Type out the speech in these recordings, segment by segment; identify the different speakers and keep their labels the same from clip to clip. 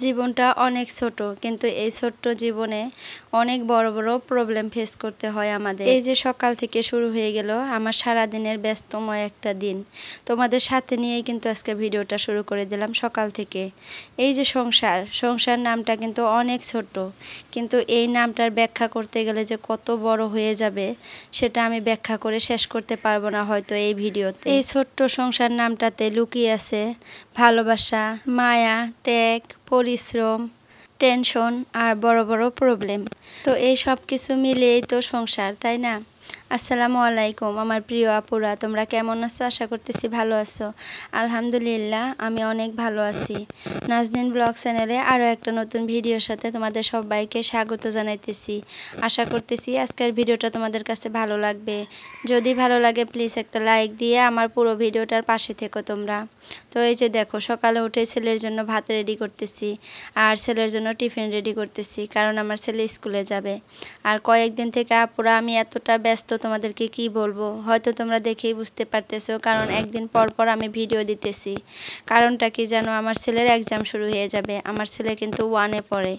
Speaker 1: জীবনটা অনেক ছোট, কিন্তু এই ছোট্ট জীবনে অনেক বড় বড় প্রবলেম ফেস করতে হয় আমাদের। এই যে সকাল থেকে শুরু হয়ে গেল আমার সারাদিনের ব্যস্তময় একটা দিন, তোমাদের সাথে নিয়েই কিন্তু আজকে ভিডিওটা শুরু করে দিলাম সকাল থেকে। এই যে সংসার নামটা কিন্তু অনেক ছোট, কিন্তু এই নামটার ব্যাখ্যা করতে গেলে যে কত বড় হয়ে যাবে সেটা আমি ব্যাখ্যা করে শেষ করতে পারবো না হয়তো এই ভিডিওতে। এই ছোট্ট সংসার নামটাতে লুকিয়ে আছে ভালোবাসা, মায়া, ত্যাগ, পরিশ্রম, টেনশন আর বড় বড় প্রবলেম। তো এই সব কিছু মিলিয়েই তো সংসার, তাই না? আসসালামু আলাইকুম আমার প্রিয় আপুরা, তোমরা কেমন আছো? আশা করতেছি ভালো আছো। আলহামদুলিল্লাহ আমি অনেক ভালো আছি। নাজনীন ব্লগ চ্যানেলে আরও একটা নতুন ভিডিওর সাথে তোমাদের সবাইকে স্বাগত জানাইতেছি। আশা করতেছি আজকের ভিডিওটা তোমাদের কাছে ভালো লাগবে। যদি ভালো লাগে প্লিজ একটা লাইক দিয়ে আমার পুরো ভিডিওটার পাশে থেকো তোমরা। তো এই যে দেখো, সকালে উঠে ছেলের জন্য ভাত রেডি করতেছি আর ছেলের জন্য টিফিন রেডি করতেছি, কারণ আমার ছেলে স্কুলে যাবে। আর কয়েকদিন থেকে আপুরা আমি এতটা ব্যস্ত তোমাদেরকে কি বলবো, হয়তো তোমরা দেখেই বুঝতে পারতেছো, কারণ একদিন পর পর আমি ভিডিও দিতেছি। কারণটা কি জানো, আমার ছেলের এক্সাম শুরু হয়ে যাবে। আমার ছেলে কিন্তু 1-এ পড়ে,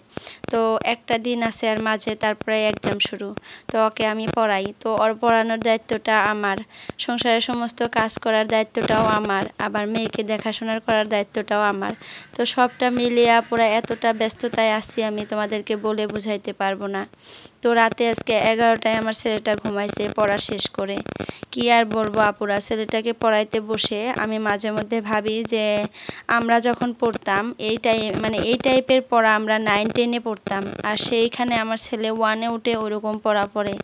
Speaker 1: তো একটা দিন আছে আর মাঝে, তারপরে এক্সাম শুরু। তো ওকে আমি পড়াই, তো ওর পড়ানোর দায়িত্বটা আমার, সংসারের সমস্ত কাজ করার দায়িত্বটাও আমার, আবার মেয়েকে দেখাশোনার করার দায়িত্বটাও আমার। তো সবটা মিলিয়ে পুরো এতটা ব্যস্ততায় আছি আমি তোমাদেরকে বলে বুঝাইতে পারবো না। তো রাতে আজকে 11টায় আমার ছেলেটা ঘুমাইছে পড়া শেষ করে। কি আর বলবো আপুরা, ছেলেটাকে পড়াইতে বসে আমি মাঝে মধ্যে ভাবি যে আমরা যখন পড়তাম এই টাইপের পড়া আমরা 9-10-এ পড়তাম, আর সেইখানে আমার ছেলে 1-এ উঠে ওরকম পড়া পড়ে।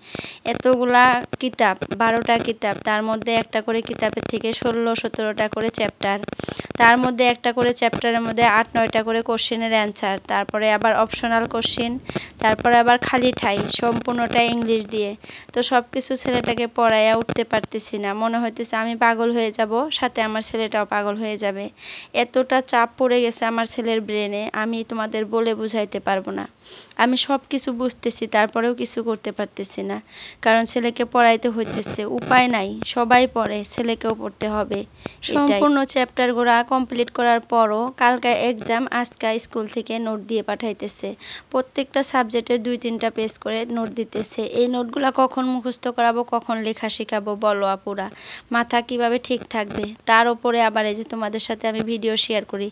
Speaker 1: এতগুলা কিতাব, 12টা কিতাব, তার মধ্যে একটা করে কিতাবের থেকে 16-17টা করে চ্যাপ্টার, তার মধ্যে একটা করে চ্যাপ্টারের মধ্যে 8-9টা করে কোশ্চেনের অ্যান্সার, তারপরে আবার অপশনাল কোশ্চেন, তারপরে আবার খালি ঠাই, সম্পূর্ণটা ইংলিশ দিয়ে। তো সব কিছু ছেলেটাকে পড়াইয়া উঠতে পারতেছি না, মনে হইতেছে আমি পাগল হয়ে যাব, সাথে আমার ছেলেটাও পাগল হয়ে যাবে। এতটা চাপ পড়ে গেছে আমার ছেলের ব্রেনে, আমি তোমাদের বলে বুঝাইতে পারবো না। আমি সব কিছু বুঝতেছি, তারপরেও কিছু করতে পারতেছি না, কারণ ছেলেকে পড়াইতে হইতেছে, উপায় নাই। সবাই পড়ে, ছেলেকেও পড়তে হবে। সম্পূর্ণ চ্যাপ্টারগুলো কমপ্লিট করার পরও কালকে এক্সাম, আজকে স্কুল থেকে নোট দিয়ে পাঠাইতেছে। প্রত্যেকটা সাবজেক্টের 2-3টা পেজ করে নোট দিতেছে। এই নোটগুলো কখন মুখস্থ করাবো, কখন লেখা শেখাবো বলো আপুরা? মাথা কিভাবে ঠিক থাকবে? তার উপরে আবার এই যে তোমাদের সাথে আমি ভিডিও শেয়ার করি,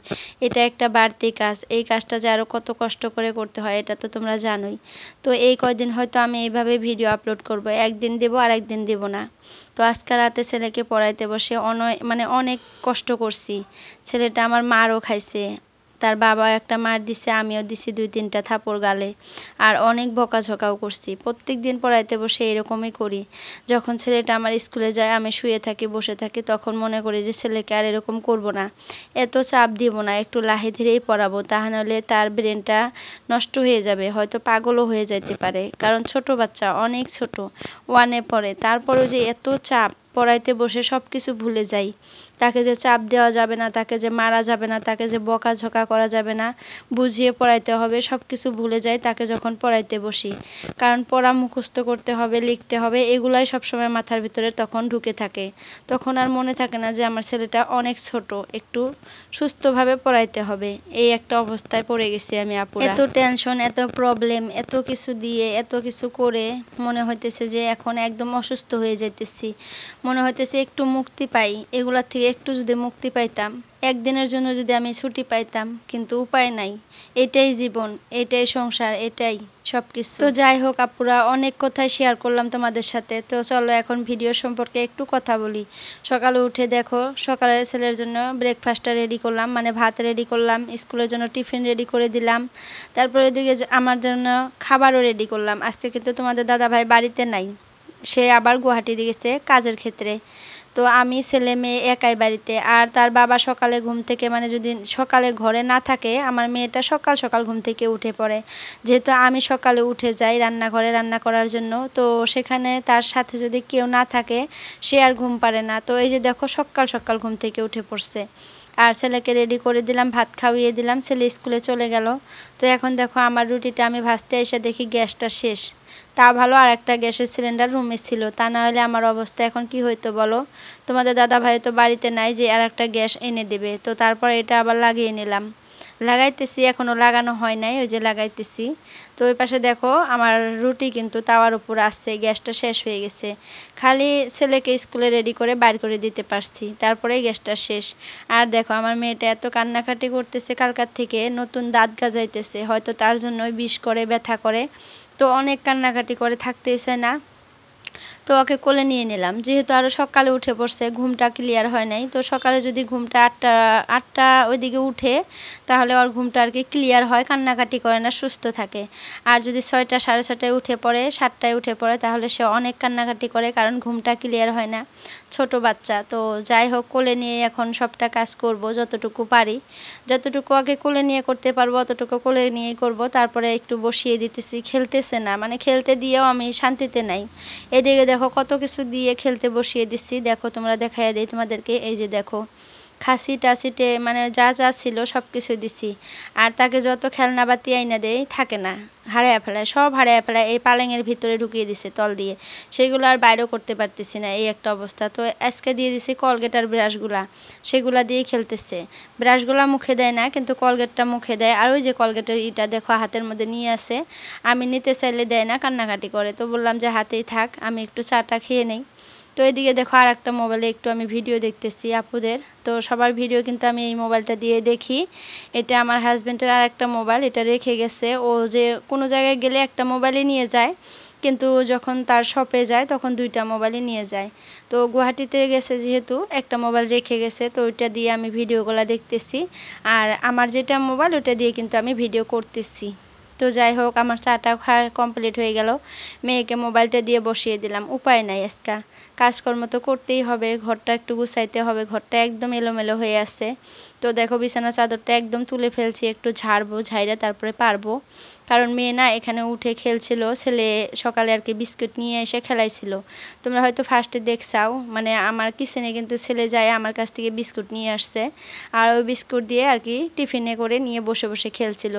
Speaker 1: এটা একটা বাড়তি কাজ। এই কাজটা যে আরও কত কষ্ট করে করতে হয় এটা তো তোমরা জানোই। তো এই কয়দিন হয়তো আমি এইভাবে ভিডিও আপলোড করব, একদিন দেবো আর একদিন দেবো না। তো আজকে রাতে ছেলেকে পড়াইতে বসে অনেক কষ্ট করছি। ছেলেটা আমার মারও খাইছে, তার বাবা একটা মার দিছে, আমিও দিছি 2-3টা থাপড় গালে, আর অনেক বকাঝকাও করছি। প্রত্যেক দিন পড়াইতে বসে এরকমই করি। যখন ছেলেটা আমার স্কুলে যায় আমি শুয়ে থাকি, বসে থাকি, তখন মনে করি যে ছেলেকে আর এরকম করব না, এত চাপ দিব না, একটু লাহে ধীরেই পড়াবো, তাহলে তার ব্রেনটা নষ্ট হয়ে যাবে, হয়তো পাগলও হয়ে যেতে পারে। কারণ ছোট বাচ্চা, অনেক ছোট, 1-এ পড়ে, তারপরেও যে এত চাপ, পড়াইতে বসে সব কিছু ভুলে যাই। তাকে যে চাপ দেওয়া যাবে না, তাকে যে মারা যাবে না, তাকে যে বকাঝকা করা যাবে না, বুঝিয়ে পড়াইতে হবে, সব কিছু ভুলে যাই তাকে যখন পড়াইতে বসি। কারণ পড়া মুখস্থ করতে হবে, লিখতে হবে, এগুলাই সবসময় মাথার ভিতরে তখন ঢুকে থাকে। তখন আর মনে থাকে না যে আমার ছেলেটা অনেক ছোট, একটু সুস্থভাবে পড়াইতে হবে। এই একটা অবস্থায় পড়ে গেছি আমি আপুরা। এত টেনশন, এত প্রবলেম, এত কিছু দিয়ে, এত কিছু করে মনে হইতেছে যে এখন একদম অসুস্থ হয়ে যাইতেছি। মনে হইতেছে একটু মুক্তি পাই, এগুলার থেকে একটু যদি মুক্তি পাইতাম, একদিনের জন্য যদি আমি ছুটি পাইতাম, কিন্তু উপায় নাই। এটাই জীবন, এটাই সংসার, এটাই সব কিছু। তো যাই হোক আপুরা, অনেক কথাই শেয়ার করলাম তোমাদের সাথে। তো চলো এখন ভিডিও সম্পর্কে একটু কথা বলি। সকালে উঠে দেখো, সকালে ছেলের জন্য ব্রেকফাস্টটা রেডি করলাম, মানে ভাত রেডি করলাম, স্কুলের জন্য টিফিন রেডি করে দিলাম, তারপরে এদিকে আমার জন্য খাবারও রেডি করলাম। আজকে কিন্তু তোমাদের দাদাভাই বাড়িতে নাই, সে আবার গুয়াহাটি গেছে কাজের ক্ষেত্রে। তো আমি ছেলে মেয়ে একাই বাড়িতে, আর তার বাবা সকালে ঘুম থেকে, মানে যদি সকালে ঘরে না থাকে, আমার মেয়েটা সকাল সকাল ঘুম থেকে উঠে পড়ে। যেহেতু আমি সকালে উঠে যাই রান্নাঘরে রান্না করার জন্য, তো সেখানে তার সাথে যদি কেউ না থাকে সে আর ঘুম পারে না। তো এই যে দেখো, সকাল সকাল ঘুম থেকে উঠে পড়ছে, আর ছেলেকে রেডি করে দিলাম, ভাত খাওয়িয়ে দিলাম, ছেলে স্কুলে চলে গেল। তো এখন দেখো আমার রুটিটা আমি ভাজতে এসে দেখি গ্যাসটা শেষ। তা ভালো আর একটা গ্যাসের সিলিন্ডার রুমে ছিল, তা না হলে আমার অবস্থা এখন কি হইতো বলো? তোমাদের দাদা ভাই তো বাড়িতে নাই যে আর একটা গ্যাস এনে দেবে। তো তারপর এটা আবার লাগিয়ে নিলাম, লাগাইতেছি, এখনও লাগানো হয় নাই, ওই যে লাগাইতেছি। তো ওই পাশে দেখো আমার রুটি কিন্তু তাওয়ার উপর আসছে, গ্যাসটা শেষ হয়ে গেছে। খালি ছেলেকে স্কুলে রেডি করে বাইর করে দিতে পারছি, তারপরেই গ্যাসটা শেষ। আর দেখো আমার মেয়েটা এত কান্নাকাটি করতেছে, কালকার থেকে নতুন দাঁত গাজাইতেছে, হয়তো তার জন্যই বিষ করে, ব্যথা করে, তো অনেক কান্নাকাটি করে থাকতেছে না। তো ওকে কোলে নিয়ে নিলাম, যেহেতু আরও সকালে উঠে পড়ছে, ঘুমটা ক্লিয়ার হয় নাই। তো সকালে যদি ঘুমটা আটটা ওইদিকে উঠে, তাহলে ওর ঘুমটা আর কি ক্লিয়ার হয়, কান্নাকাটি করে না, সুস্থ থাকে। আর যদি 6টা সাড়ে 6টায় উঠে পড়ে, 7টায় উঠে পড়ে, তাহলে সে অনেক কান্নাকাটি করে, কারণ ঘুমটা ক্লিয়ার হয় না, ছোট বাচ্চা। তো যাই হোক, কোলে নিয়ে এখন সবটা কাজ করব, যতটুকু পারি, যতটুকু আগে কোলে নিয়ে করতে পারবো অতটুকু কোলে নিয়েই করব। তারপরে একটু বসিয়ে দিতেছি, খেলতেছে না, মানে খেলতে দিয়েও আমি শান্তিতে নাই। এদিকে দেখো কত কিছু দিয়ে খেলতে বসিয়ে দিচ্ছি, দেখো তোমরা দেখাইয়া দিই তোমাদেরকে। এই যে দেখো খাসি টাসিটে মানে যা যা ছিল সব কিছু দিছি। আর তাকে যত খেলনা বাতি আইনা দেয় থাকে না, হারাইয়া ফেলায়, সব হারাইয়া ফেলায়, এই পালেঙের ভিতরে ঢুকিয়ে দিছে তল দিয়ে, সেগুলো আর বাইরেও করতে পারতেছি না, এই একটা অবস্থা। তো আজকে দিয়ে দিছি কলগেট আর ব্রাশগুলা, সেগুলা দিয়েই খেলতেছে। ব্রাশগুলা মুখে দেয় না, কিন্তু কলগেটটা মুখে দেয়। আর ওই যে কলগেটের ইটা দেখো হাতের মধ্যে নিয়ে আসে, আমি নিতে চাইলে দেয় না, কান্নাকাটি করে। তো বললাম যে হাতেই থাক, আমি একটু চাটা খেয়ে নেই। তো এদিকে দেখো আর একটা মোবাইলে একটু আমি ভিডিও দেখতেছি আপুদের। তো সবার ভিডিও কিন্তু আমি এই মোবাইলটা দিয়ে দেখি। এটা আমার হাজব্যান্ডের আর একটা মোবাইল, এটা রেখে গেছে। ও যে কোনো জায়গায় গেলে একটা মোবাইলই নিয়ে যায়, কিন্তু যখন তার শপে যায় তখন 2টা মোবাইলই নিয়ে যায়। তো গুয়াহাটিতে গেছে যেহেতু, একটা মোবাইল রেখে গেছে, তো ওইটা দিয়ে আমি ভিডিওগুলো দেখতেছি। আর আমার যেটা মোবাইল ওটা দিয়ে কিন্তু আমি ভিডিও করতেছি। তো যাই হোক, আমার চাটা খাওয়া কমপ্লিট হয়ে গেল, মেয়েকে মোবাইলটা দিয়ে বসিয়ে দিলাম। উপায় নাই, আজকা কাজকর্ম তো করতেই হবে, ঘরটা একটু গুছাইতে হবে, ঘরটা একদম এলোমেলো হয়ে আছে। তো দেখো বিছানা চাদরটা একদম তুলে ফেলছি, একটু ঝাড়বো, ঝাইরা তারপরে পারবো। কারণ মেয়ে না এখানে উঠে খেলছিল, ছেলে সকালে আর কি বিস্কুট নিয়ে এসে খেলাইছিল। তোমরা হয়তো ফার্স্টে দেখছাও, মানে আমার কিচেনে কিন্তু ছেলে যায় আমার কাছ থেকে বিস্কুট নিয়ে আসছে, আর ওই বিস্কুট দিয়ে আর কি টিফিনে করে নিয়ে বসে বসে খেলছিল।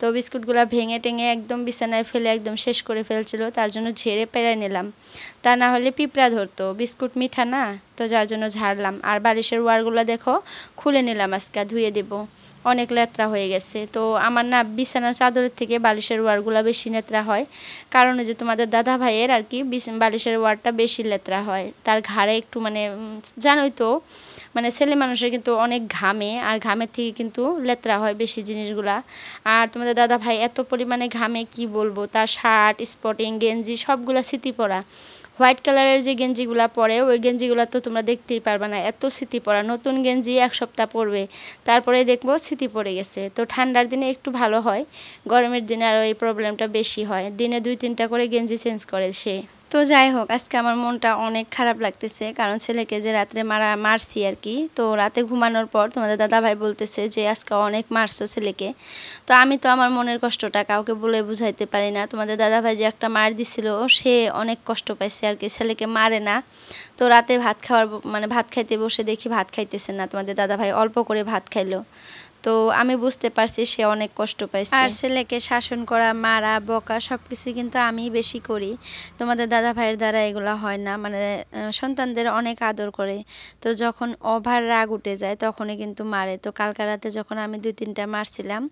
Speaker 1: তো বিস্কুটগুলো ভেঙে টেঙে একদম বিছানায় ফেলে একদম শেষ করে ফেলছিল, তার জন্য ঝেড়ে পেড়াই নিলাম, তা না হলে পিঁপড়া ধরতো, বিস্কুট মিঠা না, তো যার জন্য ঝাড়লাম। আর বালিশের ওয়ারগুলো দেখো খুলে নিলাম, আজকে ধুয়ে দেব, অনেক লেত্রা হয়ে গেছে। তো আমার না বিছানার চাদরের থেকে বালিশের ওয়ারগুলো বেশি লেত্রা হয়, কারণ যে তোমাদের দাদা ভাইয়ের আর কি বালিশের ওয়ারটা বেশি লেত্রা হয়, তার ঘাড়ে একটু মানে জানোই তো, মানে ছেলে মানুষের কিন্তু অনেক ঘামে, আর ঘামের থেকে কিন্তু লেত্রা হয় বেশি জিনিসগুলা। আর তোমাদের দাদা ভাই এত পরিমাণে ঘামে কি বলবো, তার শার্ট, স্পটিং, গেঞ্জি সবগুলা স্মৃতি পরা। হোয়াইট কালারের যে গেঞ্জিগুলা পরে, ওই গেঞ্জিগুলা তো তোমরা দেখতেই পারবে না, এত স্মৃতি পরা। নতুন গেঞ্জি 1 সপ্তাহ পরবে, তারপরে দেখবো স্মৃতি পড়ে গেছে। তো ঠান্ডার দিনে একটু ভালো হয়, গরমের দিনে আরও এই প্রবলেমটা বেশি হয়, দিনে 2-3টা করে গেঞ্জি চেঞ্জ করে সে। তো যাই হোক, আজকে আমার মনটা অনেক খারাপ লাগতেছে, কারণ ছেলেকে যে রাত্রে মারছি আর কি। তো রাতে ঘুমানোর পর তোমাদের দাদা ভাই বলতেছে যে আজকে অনেক মারছো ছেলেকে। তো আমি তো আমার মনের কষ্টটা কাউকে বলে বুঝাইতে পারি না। তোমাদের দাদা ভাই যে একটা মার দিছিল, সে অনেক কষ্ট পাইছে আর কি, ছেলেকে মারে না। তো রাতে ভাত খাওয়ার মানে ভাত খাইতে বসে দেখি ভাত খাইতেছে না, তোমাদের দাদা ভাই অল্প করে ভাত খাইলো। তো আমি বুঝতে পারছি সে অনেক কষ্ট পাইছে। আর ছেলেকে শাসন করা, মারা, বকা সবকিছু কিন্তু আমি বেশি করি, তোমাদের দাদা ভাইয়ের দ্বারা এগুলো হয় না। মানে সন্তানদের অনেক আদর করে, তো যখন ওভার রাগ উঠে যায় তখনই কিন্তু মারে। তো কালকা রাতে যখন আমি 2-3টা মারছিলাম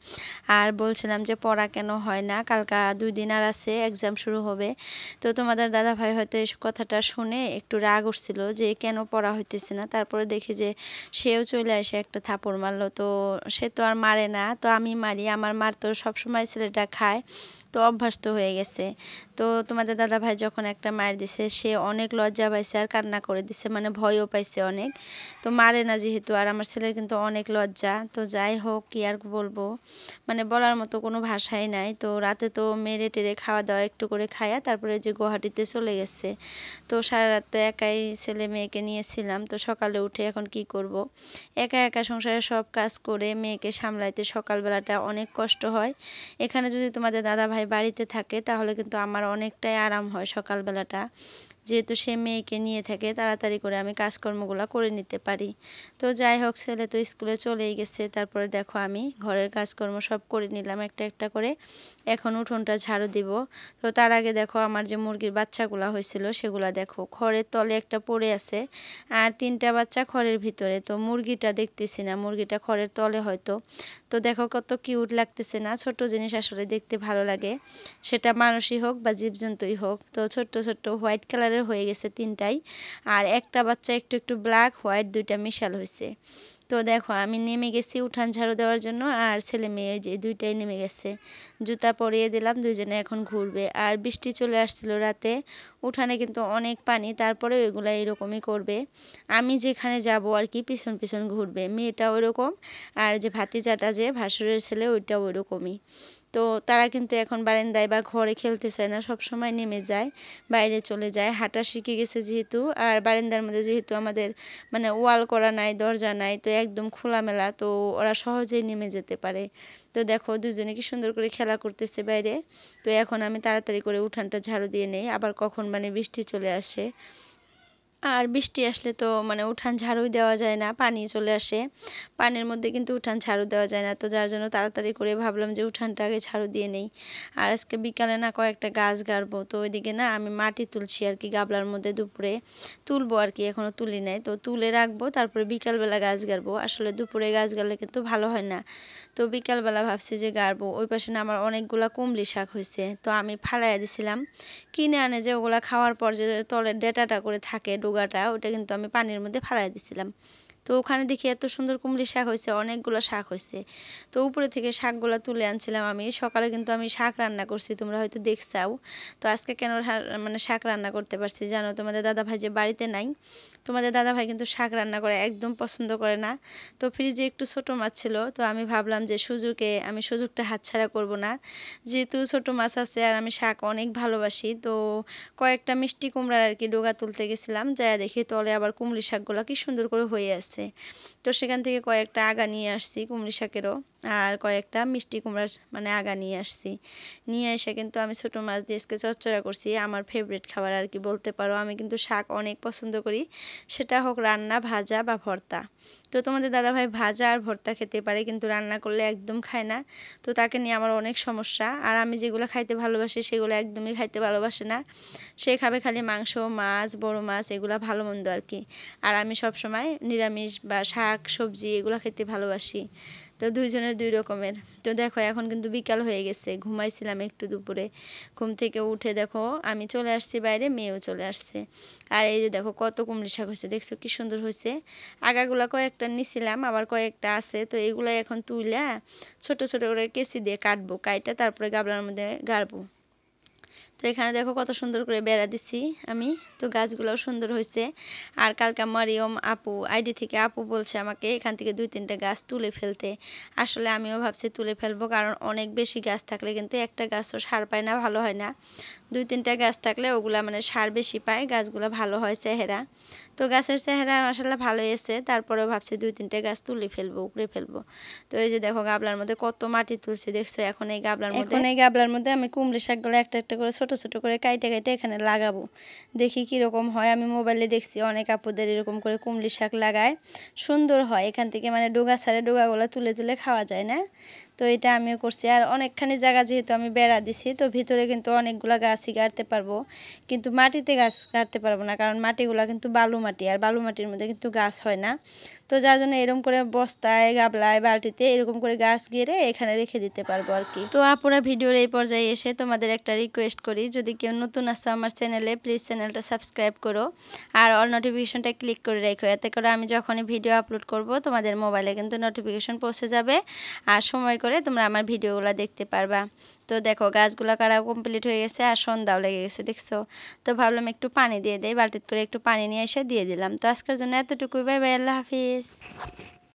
Speaker 1: আর বলছিলাম যে পড়া কেন হয় না, কালকা 2 দিন আর আছে, এক্সাম শুরু হবে। তো তোমাদের দাদা ভাই হয়তো এই কথাটা শুনে একটু রাগ উঠছিল যে কেন পড়া হইতেছে না। তারপরে দেখি যে সেও চলে আসে, একটা থাপড় মারলো। তো সে তো আর মারে না, তো আমি মারি, আমার মার তো সবসময় ছেলেটা খায়, তো অভ্যস্ত হয়ে গেছে। তো তোমাদের দাদা ভাই যখন একটা মায়ের দিছে, সে অনেক লজ্জা পাইছে আর কান্না করে দিছে, মানে ভয়ও পাইছে অনেক। তো মারে না যেহেতু, আর আমার ছেলের কিন্তু অনেক লজ্জা। তো যাই হোক, কি আর বলবো, মানে বলার মতো কোনো ভাষাই নাই। তো রাতে তো মেরে টেরে খাওয়া দাওয়া একটু করে খায়া তারপরে যে গুয়াহাটিতে চলে গেছে। তো সারা রাত তো একাই ছেলে মেয়েকে নিয়েছিলাম। তো সকালে উঠে এখন কি করব, একা একা সংসারে সব কাজ করে মেয়েকে সামলাইতে সকালবেলাটা অনেক কষ্ট হয়। এখানে যদি তোমাদের দাদা ভাই বাড়িতে থাকে তাহলে কিন্তু আমার অনেকটাই আরাম হয় সকালবেলাটা, যেহেতু সে মেয়েকে নিয়ে থাকে, তাড়াতাড়ি করে আমি কাজকর্মগুলো করে নিতে পারি। তো যাই হোক, ছেলে তো স্কুলে চলেই গেছে। তারপরে দেখো আমি ঘরের কাজকর্ম সব করে নিলাম একটা একটা করে। এখন উঠোনটা ঝাড়ু দিব। তো তার আগে দেখো আমার যে মুরগির বাচ্চাগুলা হয়েছিল সেগুলা দেখো খড়ের তলে একটা পড়ে আছে আর 3টা বাচ্চা খড়ের ভিতরে। তো মুরগিটা দেখতেছি না, মুরগিটা খড়ের তলে হয়তো। তো দেখো কত কিউট লাগতেছে না, ছোট জিনিস আসলে দেখতে ভালো লাগে, সেটা মানুষই হোক বা জীবজন্তুই হোক। তো ছোট্ট ছোট্ট হোয়াইট কালারের হয়ে গেছে 3টাই, আর একটা বাচ্চা একটু একটু ব্ল্যাক হোয়াইট 2টা মিশাল হয়েছে। তো দেখো আমি নেমে গেছি উঠান ঝাড়ু দেওয়ার জন্য, আর ছেলে মেয়ে যে 2টাই নেমে গেছে, জুতা পরিয়ে দিলাম, দুজনে এখন ঘুরবে। আর বৃষ্টি চলে আসছিল রাতে, উঠানে কিন্তু অনেক পানি, তারপরে ওইগুলো এরকমই করবে। আমি যেখানে যাব আর কি পিছন পিছন ঘুরবে, মেয়েটা ওইরকম, আর যে ভাতিজাটা যে ভাসুরের ছেলে ওইটা ওইরকমই। তো তারা কিন্তু এখন বারান্দায় বা ঘরে খেলতে চায় না, সব সময় নেমে যায়, বাইরে চলে যায়, হাঁটা শিখে গেছে যেহেতু। আর বারান্দার মধ্যে যেহেতু আমাদের মানে ওয়াল করা নাই, দরজা নাই, তো একদম খোলামেলা, তো ওরা সহজেই নেমে যেতে পারে। তো দেখো দুজনে কি সুন্দর করে খেলা করতেছে বাইরে। তো এখন আমি তাড়াতাড়ি করে উঠানটা ঝাড়ু দিয়ে নেই, আবার কখন মানে বৃষ্টি চলে আসে। আর বৃষ্টি আসলে তো মানে উঠান ঝাড়ু দেওয়া যায় না, পানি চলে আসে, পানির মধ্যে কিন্তু উঠান ঝাড়ু দেওয়া যায় না। তো যার জন্য তাড়াতাড়ি করে ভাবলাম যে উঠানটা আগে ঝাড়ু দিয়ে নেই। আর আজকে বিকালে না কয়েকটা গাছ গাড়বো, তো ওইদিকে না আমি মাটি তুলছি আর কি, গাবলার মধ্যে দুপুরে তুলবো আর কি, এখনও তুলি নাই, তো তুলে রাখবো, তারপরে বিকালবেলা গাছ গাড়বো। আসলে দুপুরে গাছ গাড়লে কিন্তু ভালো হয় না, তো বিকালবেলা ভাবছি যে গাড়বো। ওই পাশে না আমার অনেকগুলা কুমড়ি শাক হয়েছে, তো আমি ফালাইয়া দিছিলাম, কিনে আনে যে ওগুলা খাওয়ার পর যে তলের ডেটাটা করে থাকে ডোগাটা, ওটা কিন্তু আমি পানির মধ্যে ফালাই দিছিলাম। তো ওখানে দেখি এত সুন্দর কুমড়ি শাক হয়েছে, অনেকগুলো শাক হয়েছে। তো উপরে থেকে শাকগুলো তুলে আনছিলাম আমি। সকালে কিন্তু আমি শাক রান্না করছি, তোমরা হয়তো দেখছাও। তো আজকে কেন মানে শাক রান্না করতে পারছি জানো, তোমাদের দাদাভাই যে বাড়িতে নাই, তোমাদের দাদাভাই কিন্তু শাক রান্না করে একদম পছন্দ করে না। তো ফ্রিজে একটু ছোটো মাছ ছিল, তো আমি ভাবলাম যে আমি সুযোগটা হাতছাড়া করব না, যেহেতু ছোটো মাছ আছে আর আমি শাক অনেক ভালোবাসি। তো কয়েকটা মিষ্টি কুমড়ার আর কি ডোগা তুলতে গেছিলাম, যায়া দেখি তলে আবার কুমড়ি শাকগুলো কি সুন্দর করে হয়ে আছে। তো সেখান থেকে কয়েকটা আগা নিয়ে আসছি কুমড়ি শাকেরও, আর কয়েকটা মিষ্টি কুমড়ার মানে আগা নিয়ে আসছি। নিয়ে এসে কিন্তু আমি ছোটো মাছ দিয়ে আজকে চচ্চড়া করছি, আমার ফেভারিট খাবার আর কি বলতে পারো। আমি কিন্তু শাক অনেক পছন্দ করি, সেটা হোক রান্না, ভাজা বা ভর্তা। তো তোমাদের দাদাভাই ভাজা আর ভর্তা খেতে পারে, কিন্তু রান্না করলে একদম খায় না। তো তাকে নিয়ে আমার অনেক সমস্যা। আর আমি যেগুলো খাইতে ভালোবাসি সেগুলো একদমই খাইতে ভালোবাসে না, সে খাবে খালি মাংস, মাছ, বড় মাছ, এগুলা ভালো মন্দ আর কি। আর আমি সব সময় নিরামিষ বা শাক সবজি এগুলো খেতে ভালোবাসি। তো দুইজনের দুই রকমের। তো দেখো এখন কিন্তু বিকাল হয়ে গেছে, ঘুমাইছিলাম একটু দুপুরে, ঘুম থেকে উঠে দেখো আমি চলে আসছি বাইরে, মেয়েও চলে আসছে। আর এই যে দেখো কত কুমড়ি শাক হয়েছে, দেখছো কি সুন্দর হয়েছে। আগাগুলা কয়েকটা নিছিলাম, আবার কয়েকটা আছে, তো এগুলো এখন তুইলা ছোট ছোট করে কেচি দিয়ে কাটবো, কাইটা তারপরে গাবলার মধ্যে গাড়বো। তো এখানে দেখো কত সুন্দর করে বেড়া দিছি আমি, তো গাছগুলোও সুন্দর হয়েছে। আর কালকে মারিয়ম আপু আইডি থেকে আপু বলছে আমাকে এখান থেকে 2-3টা গাছ তুলে ফেলতে। আসলে আমিও ভাবছি তুলে ফেলবো, কারণ অনেক বেশি গাছ থাকলে কিন্তু একটা গাছও সার পায় না, ভালো হয় না। 2-3টা গাছ থাকলে ওগুলা মানে সার বেশি পায়, গাছগুলো ভালো হয় চেহারা। তো গাছের চেহারা মাশাআল্লাহ ভালোই আছে, তারপরেও ভাবছি 2-3টা গাছ তুলে ফেলবো, উপড়ে ফেলবো। তো এই যে দেখো গাবলার মধ্যে কত মাটি তুলছি দেখছো। এখন এই গাবলার মধ্যে আমি কুমড়ি শাকগুলো একটা একটা করে ছোট ছোট করে কাইটে কাইটে এখানে লাগাবো, দেখি কীরকম হয়। আমি মোবাইলে দেখছি অনেক আপুদের এরকম করে কুমড়ি শাক লাগায়, সুন্দর হয়। এখান থেকে মানে ডোগা ছাড়ে ডোগাগুলো তুলে তুলে খাওয়া যায় না। তো এটা আমিও করছি। আর অনেকখানি জায়গা যেহেতু আমি বেড়া দিছি, তো ভিতরে কিন্তু অনেকগুলো গাছই গাড়তে পারবো, কিন্তু মাটিতে গাছ গাড়তে পারবো না, কারণ মাটিগুলো কিন্তু বালু মাটি, আর বালু মাটির মধ্যে কিন্তু গাছ হয় না। তো যার জন্য এরকম করে বস্তায়, গাবলায়, বালতিতে এরকম করে গাছ গেড়ে এখানে রেখে দিতে পারবো আর কি। তো আপুরা ভিডিওর এই পর্যায়ে এসে তোমাদের একটা রিকোয়েস্ট করি, যদি কেউ নতুন আসো আমার চ্যানেলে, প্লিজ চ্যানেলটা সাবস্ক্রাইব করো আর অল নোটিফিকেশনটা ক্লিক করে রেখো, এতে করে আমি যখনই ভিডিও আপলোড করব তোমাদের মোবাইলে কিন্তু নোটিফিকেশন পৌঁছে যাবে, আর সময় করে তোমরা আমার ভিডিওগুলো দেখতে পারবা। তো দেখো গাছগুলো কাটা কমপ্লিট হয়ে গেছে, আর সন্ধ্যাও লেগে গেছে দেখছো। তো ভাবলাম একটু পানি দিয়ে দেই, বালতিতে করে একটু পানি নিয়ে এসে দিয়ে দিলাম। তো আজকের জন্য এতটুকুই, বাই বাই, আল্লাহ হাফিজ।